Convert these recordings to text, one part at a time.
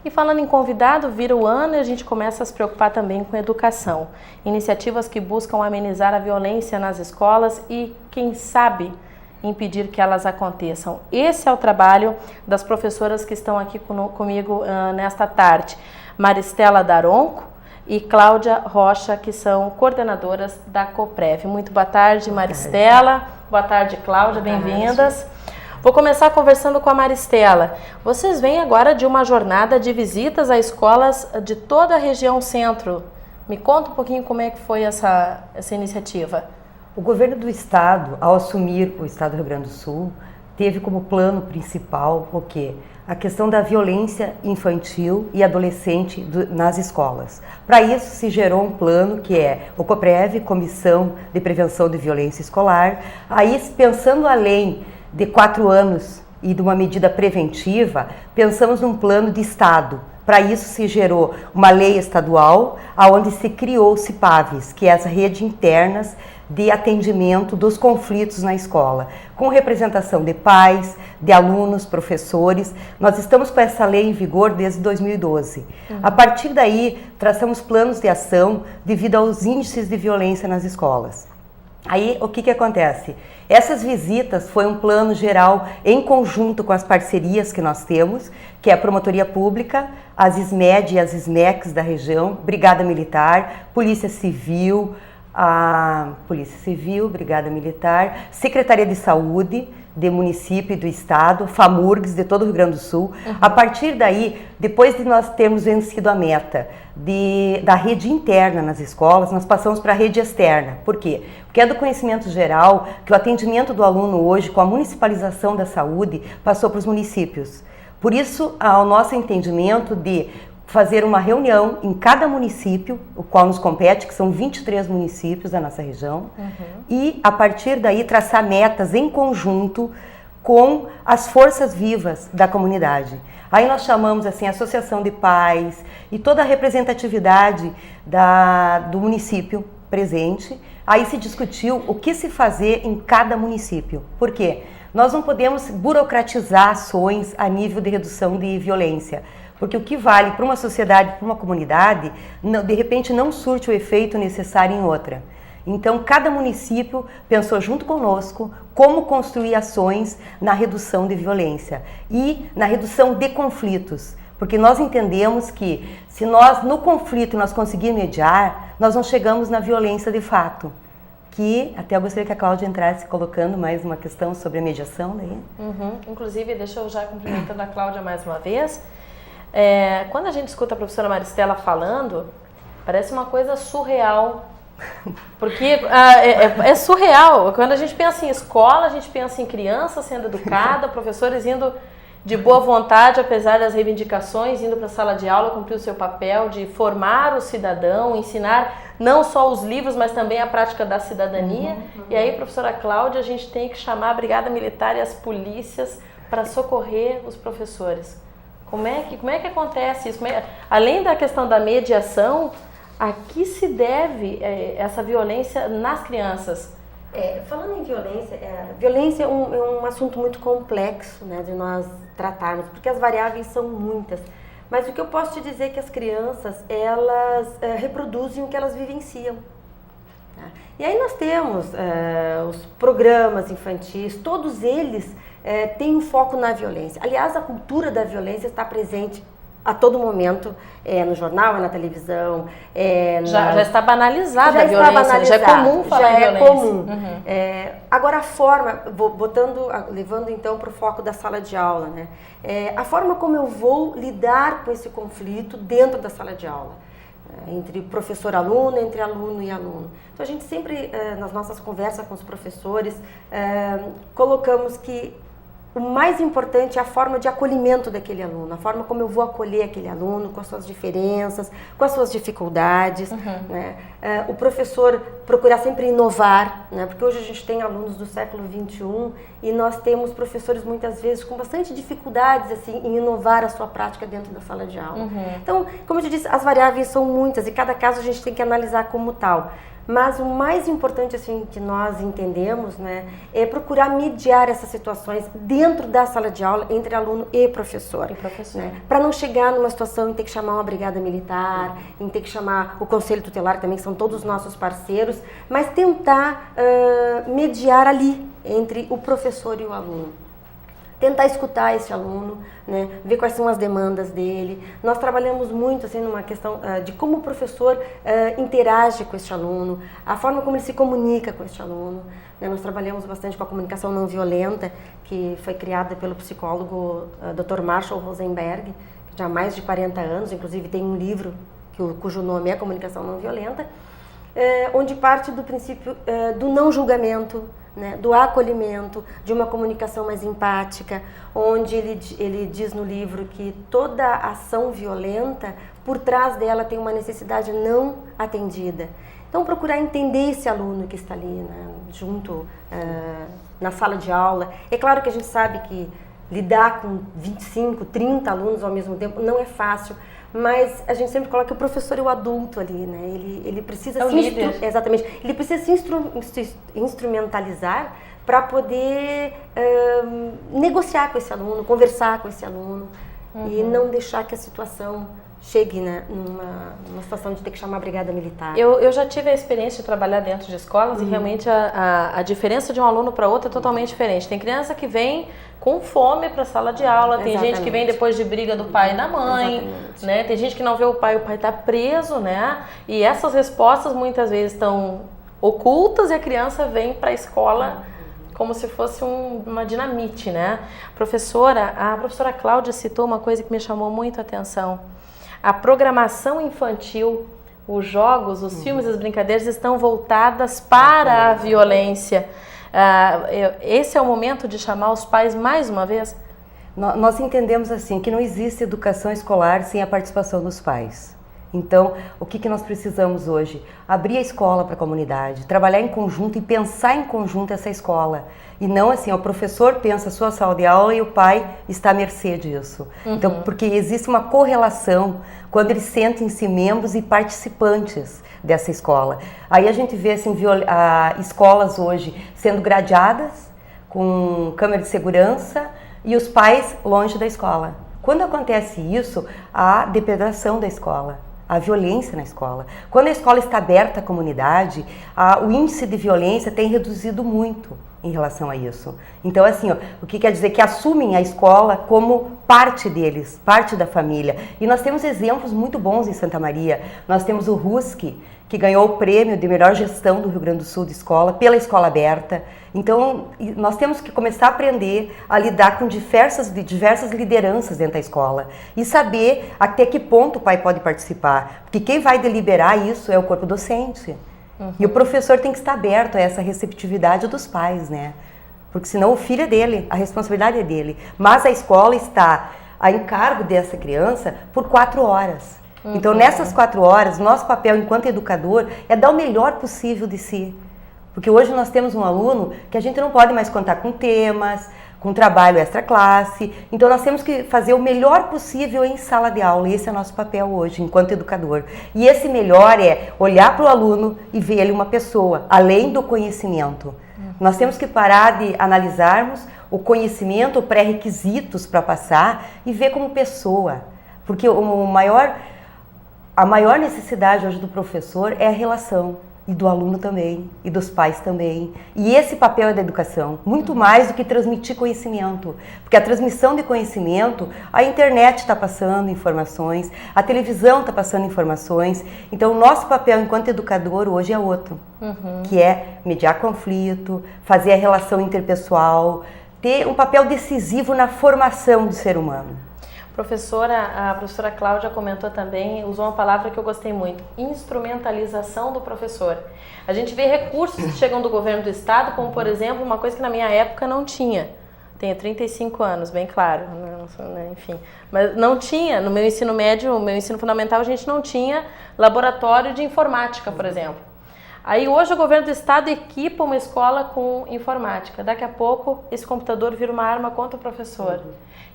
E falando em convidado, vira o ano e a gente começa a se preocupar também com educação. Iniciativas que buscam amenizar a violência nas escolas e, quem sabe, impedir que elas aconteçam. Esse é o trabalho das professoras que estão aqui comigo nesta tarde. Maristela Daronco e Cláudia Rocha, que são coordenadoras da COPREV. Muito boa tarde, Maristela. Boa tarde, Cláudia. Bem-vindas. Vou começar conversando com a Maristela. Vocês vêm agora de uma jornada de visitas a escolas de toda a região centro. Me conta um pouquinho como é que foi essa iniciativa. O governo do estado, ao assumir o estado do Rio Grande do Sul, teve como plano principal o quê? A questão da violência infantil e adolescente nas escolas. Para isso se gerou um plano que é o COPREV, Comissão de Prevenção de Violência Escolar. Aí, pensando além de 4 anos e de uma medida preventiva, pensamos num plano de estado. Para isso se gerou uma lei estadual, onde se criou o CIPAVES, que é as redes internas de atendimento dos conflitos na escola, com representação de pais, de alunos, professores. Nós estamos com essa lei em vigor desde 2012. A partir daí, traçamos planos de ação devido aos índices de violência nas escolas. Aí, o que acontece? Essas visitas foi um plano geral em conjunto com as parcerias que nós temos, que é a Promotoria Pública, as SMED e as SMECs da região, Brigada Militar, Polícia Civil, Brigada Militar, Secretaria de Saúde de município e do estado, FAMURGS de todo o Rio Grande do Sul. A partir daí, depois de nós termos vencido a meta da rede interna nas escolas, nós passamos para a rede externa. Por quê? Porque é do conhecimento geral que o atendimento do aluno hoje, com a municipalização da saúde, passou para os municípios. Por isso, ao nosso entendimento de fazer uma reunião em cada município, o qual nos compete, que são 23 municípios da nossa região, e a partir daí traçar metas em conjunto com as forças vivas da comunidade. Aí nós chamamos assim a associação de pais e toda a representatividade do município presente. Aí se discutiu o que se fazer em cada município. Por quê? Nós não podemos burocratizar ações a nível de redução de violência. Porque o que vale para uma sociedade, para uma comunidade, de repente não surte o efeito necessário em outra. Então, cada município pensou junto conosco como construir ações na redução de violência e na redução de conflitos. Porque nós entendemos que se nós, no conflito, nós conseguirmos mediar, nós não chegamos na violência de fato. Que até eu gostaria que a Cláudia entrasse colocando mais uma questão sobre a mediação. Daí. Inclusive, deixa eu já cumprimentando a Cláudia mais uma vez. Quando a gente escuta a professora Maristela falando, parece uma coisa surreal, porque é surreal. Quando a gente pensa em escola, a gente pensa em criança sendo educada, professores indo de boa vontade, apesar das reivindicações, indo para a sala de aula, cumprir o seu papel de formar o cidadão, ensinar não só os livros, mas também a prática da cidadania. E aí, professora Cláudia, a gente tem que chamar a Brigada Militar e as polícias para socorrer os professores. Como é que acontece isso? Além da questão da mediação, a que se deve essa violência nas crianças? Falando em violência, violência é um assunto muito complexo, né, de nós tratarmos, porque as variáveis são muitas. Mas o que eu posso te dizer é que as crianças, elas reproduzem o que elas vivenciam. Tá? E aí nós temos os programas infantis, todos eles têm um foco na violência. Aliás, a cultura da violência está presente a todo momento, no jornal, na televisão. Já está banalizada a violência, já é comum falar em violência. Comum. Agora a forma, levando então para o foco da sala de aula, né? A forma como eu vou lidar com esse conflito dentro da sala de aula. Entre professor-aluno, entre aluno e aluno. Então a gente sempre, nas nossas conversas com os professores, colocamos que o mais importante é a forma de acolhimento daquele aluno, a forma como eu vou acolher aquele aluno, com as suas diferenças, com as suas dificuldades. Né? O professor procurar sempre inovar, né? Porque hoje a gente tem alunos do século XXI e nós temos professores muitas vezes com bastante dificuldades assim, em inovar a sua prática dentro da sala de aula. Então, como eu te disse, as variáveis são muitas e cada caso a gente tem que analisar como tal. Mas o mais importante assim que nós entendemos, né, é procurar mediar essas situações dentro da sala de aula entre aluno e professor. Né, para não chegar numa situação em ter que chamar uma brigada militar, em ter que chamar o conselho tutelar também, que são todos nossos parceiros, mas tentar mediar ali entre o professor e o aluno. Tentar escutar esse aluno, né, ver quais são as demandas dele. Nós trabalhamos muito assim numa questão de como o professor interage com esse aluno, a forma como ele se comunica com esse aluno. Né, nós trabalhamos bastante com a comunicação não violenta, que foi criada pelo psicólogo Dr. Marshall Rosenberg, que já há mais de 40 anos, inclusive tem um livro cujo nome é Comunicação Não Violenta, onde parte do princípio do não julgamento, né, do acolhimento, de uma comunicação mais empática, onde ele diz no livro que toda ação violenta, por trás dela tem uma necessidade não atendida. Então, procurar entender esse aluno que está ali, né, junto na sala de aula. É claro que a gente sabe que lidar com 25, 30 alunos ao mesmo tempo não é fácil, mas a gente sempre coloca que o professor é o adulto ali, né? Ele precisa exatamente, ele precisa se instrumentalizar para poder negociar com esse aluno, conversar com esse aluno e não deixar que a situação chegue, né, numa situação de ter que chamar a brigada militar. Eu já tive a experiência de trabalhar dentro de escolas e realmente a diferença de um aluno para outro é totalmente diferente. Tem criança que vem com fome para a sala de aula, tem gente que vem depois de briga do pai e da mãe, né? Tem gente que não vê o pai está preso, né? E essas respostas muitas vezes estão ocultas e a criança vem para a escola como se fosse uma dinamite, né? A professora Cláudia citou uma coisa que me chamou muito a atenção. A programação infantil, os jogos, os filmes, as brincadeiras estão voltadas para a violência. Esse é o momento de chamar os pais mais uma vez? Nós entendemos assim que não existe educação escolar sem a participação dos pais. Então, o que nós precisamos hoje? Abrir a escola para a comunidade, trabalhar em conjunto e pensar em conjunto essa escola. E não assim, o professor pensa a sua sala de aula e o pai está à mercê disso. Então, porque existe uma correlação quando eles sentem-se membros e participantes dessa escola. Aí a gente vê assim, escolas hoje sendo gradeadas com câmera de segurança e os pais longe da escola. Quando acontece isso, há depredação da escola, a violência na escola. Quando a escola está aberta à comunidade, o índice de violência tem reduzido muito em relação a isso. Então, assim, o que quer dizer? Que assumem a escola como parte deles, parte da família. E nós temos exemplos muito bons em Santa Maria. Nós temos o Ruski, que ganhou o prêmio de melhor gestão do Rio Grande do Sul de escola, pela escola aberta. Então, nós temos que começar a aprender a lidar com diversas lideranças dentro da escola e saber até que ponto o pai pode participar. Porque quem vai deliberar isso é o corpo docente. E o professor tem que estar aberto a essa receptividade dos pais, né? Porque senão o filho é dele, a responsabilidade é dele. Mas a escola está a encargo dessa criança por 4 horas. Então, nessas 4 horas, nosso papel enquanto educador é dar o melhor possível de si. Porque hoje nós temos um aluno que a gente não pode mais contar com temas, com trabalho extra classe. Então, nós temos que fazer o melhor possível em sala de aula. E esse é o nosso papel hoje, enquanto educador. E esse melhor é olhar para o aluno e ver ele uma pessoa, além do conhecimento. Nós temos que parar de analisarmos o conhecimento, pré-requisitos para passar e ver como pessoa. Porque a maior necessidade hoje do professor é a relação, e do aluno também, e dos pais também. E esse papel é da educação, muito mais do que transmitir conhecimento. Porque a transmissão de conhecimento, a internet está passando informações, a televisão está passando informações. Então, o nosso papel enquanto educador hoje é outro, que é mediar conflito, fazer a relação interpessoal, ter um papel decisivo na formação do ser humano. A professora Cláudia comentou também, usou uma palavra que eu gostei muito, instrumentalização do professor. A gente vê recursos que chegam do governo do estado, como por exemplo, uma coisa que na minha época não tinha. Tenho 35 anos, bem claro, enfim. Mas não tinha, no meu ensino médio, no meu ensino fundamental, a gente não tinha laboratório de informática, por exemplo. Aí hoje o governo do estado equipa uma escola com informática. Daqui a pouco esse computador vira uma arma contra o professor.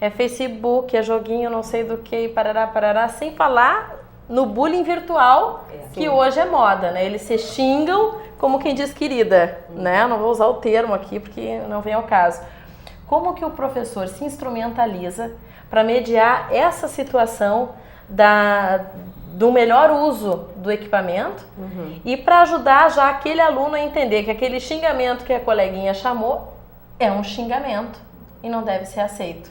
É Facebook, é joguinho, não sei do que, parará, sem falar no bullying virtual, que hoje é moda, né? Eles se xingam como quem diz querida, né? Não vou usar o termo aqui porque não vem ao caso. Como que o professor se instrumentaliza para mediar essa situação do melhor uso do equipamento e para ajudar já aquele aluno a entender que aquele xingamento que a coleguinha chamou é um xingamento e não deve ser aceito?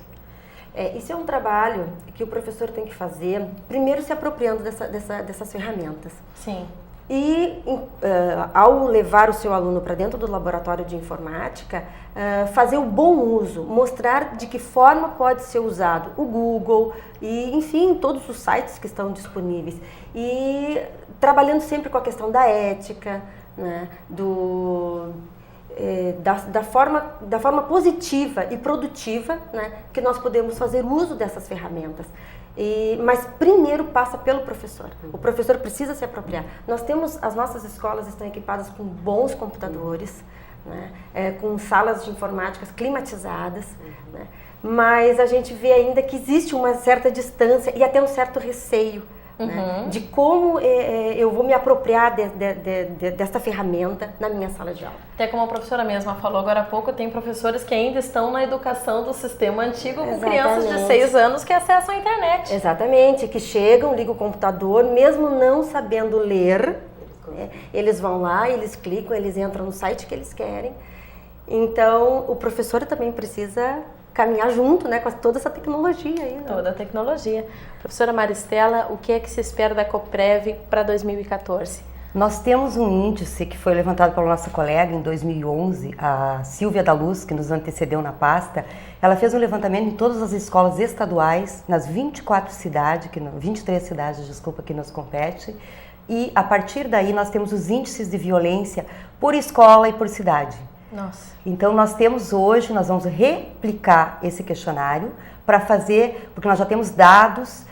Isso é um trabalho que o professor tem que fazer, primeiro se apropriando dessas ferramentas. Sim. E ao levar o seu aluno para dentro do laboratório de informática, fazer o bom uso, mostrar de que forma pode ser usado o Google e, enfim, todos os sites que estão disponíveis. E trabalhando sempre com a questão da ética, né, da forma positiva e produtiva, né, que nós podemos fazer uso dessas ferramentas. Mas primeiro passa pelo professor. O professor precisa se apropriar. As nossas escolas estão equipadas com bons computadores, né, com salas de informáticas climatizadas, né, mas a gente vê ainda que existe uma certa distância e até um certo receio, né, de como eu vou me apropriar desta ferramenta na minha sala de aula. Até como a professora mesma falou agora há pouco, tem professores que ainda estão na educação do sistema antigo com crianças de 6 anos que acessam a internet. Exatamente, que chegam, ligam o computador, mesmo não sabendo ler, eles vão lá, eles clicam, eles entram no site que eles querem. Então, o professor também precisa caminhar junto, né, com toda essa tecnologia aí. Né? Toda a tecnologia. Professora Maristela, o que é que se espera da Coprev para 2014? Nós temos um índice que foi levantado pela nossa colega em 2011, a Silvia da Luz, que nos antecedeu na pasta. Ela fez um levantamento em todas as escolas estaduais, nas 23 cidades que nos compete. E a partir daí nós temos os índices de violência por escola e por cidade. Nossa. Então nós vamos replicar esse questionário para fazer, porque nós já temos dados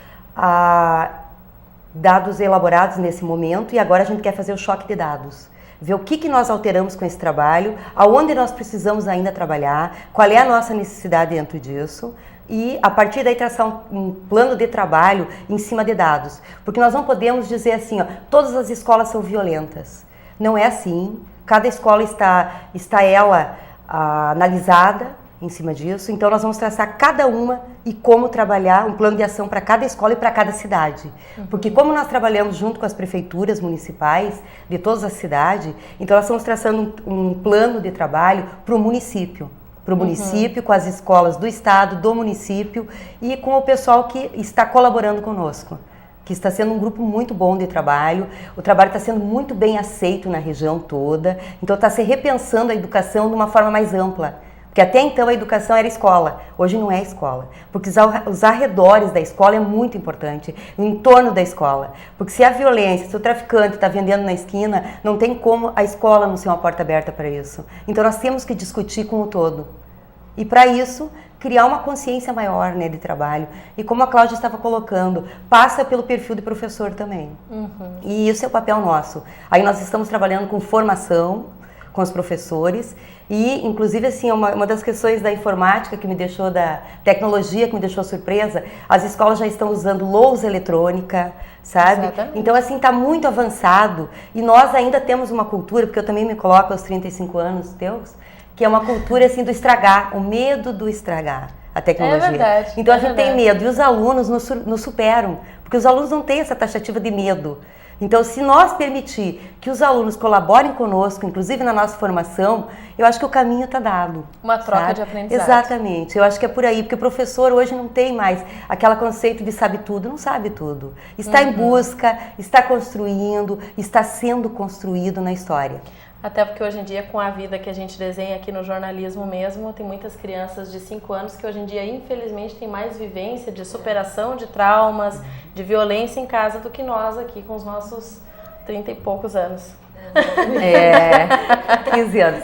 elaborados nesse momento e agora a gente quer fazer o choque de dados. Ver o que nós alteramos com esse trabalho, aonde nós precisamos ainda trabalhar, qual é a nossa necessidade dentro disso e a partir daí traçar um plano de trabalho em cima de dados. Porque nós não podemos dizer assim, todas as escolas são violentas. Não é assim. Cada escola está analisada em cima disso, então nós vamos traçar cada uma e como trabalhar um plano de ação para cada escola e para cada cidade. Porque como nós trabalhamos junto com as prefeituras municipais de todas as cidades, então nós estamos traçando um plano de trabalho para o município. Com as escolas do estado, do município e com o pessoal que está colaborando conosco. Que está sendo um grupo muito bom de trabalho, o trabalho está sendo muito bem aceito na região toda, então está se repensando a educação de uma forma mais ampla, porque até então a educação era escola, hoje não é escola, porque os arredores da escola é muito importante, o entorno da escola, porque se a violência, se o traficante está vendendo na esquina, não tem como a escola não ser uma porta aberta para isso, então nós temos que discutir com o todo, e para isso criar uma consciência maior, né, de trabalho. E como a Cláudia estava colocando, passa pelo perfil de professor também. E isso é o papel nosso. Aí nós estamos trabalhando com formação, com os professores, e inclusive assim, uma das questões da informática que me deixou, da tecnologia que me deixou surpresa, as escolas já estão usando lousa eletrônica, sabe? Exatamente. Então assim, está muito avançado, e nós ainda temos uma cultura, porque eu também me coloco aos 35 anos, que é uma cultura assim do estragar, o medo do estragar a tecnologia. É verdade. Então a gente tem medo e os alunos nos superam, porque os alunos não têm essa taxativa de medo. Então se nós permitir que os alunos colaborem conosco, inclusive na nossa formação, eu acho que o caminho está dado. Uma troca de aprendizado. Exatamente, eu acho que é por aí, porque o professor hoje não tem mais aquele conceito de sabe tudo, não sabe tudo. Está em busca, está construindo, está sendo construído na história. Até porque hoje em dia, com a vida que a gente desenha aqui no jornalismo mesmo, tem muitas crianças de 5 anos que hoje em dia, infelizmente, tem mais vivência de superação de traumas, de violência em casa do que nós aqui com os nossos 30 e poucos anos. 15 anos.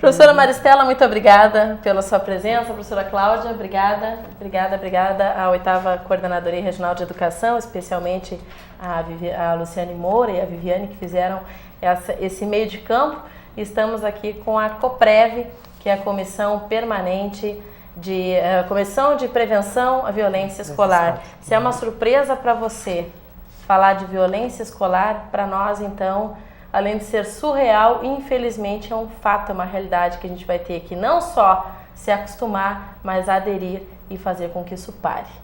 Professora Maristela, muito obrigada pela sua presença. Professora Cláudia, obrigada. À 8ª Coordenadoria Regional de Educação, especialmente a Luciane Moura e a Viviane, que fizeram esse meio de campo. Estamos aqui com a Coprev, que é a Comissão Permanente Comissão de Prevenção à Violência Escolar. Se é uma surpresa para você falar de violência escolar, para nós, então, além de ser surreal, infelizmente é um fato, é uma realidade que a gente vai ter que não só se acostumar, mas aderir e fazer com que isso pare.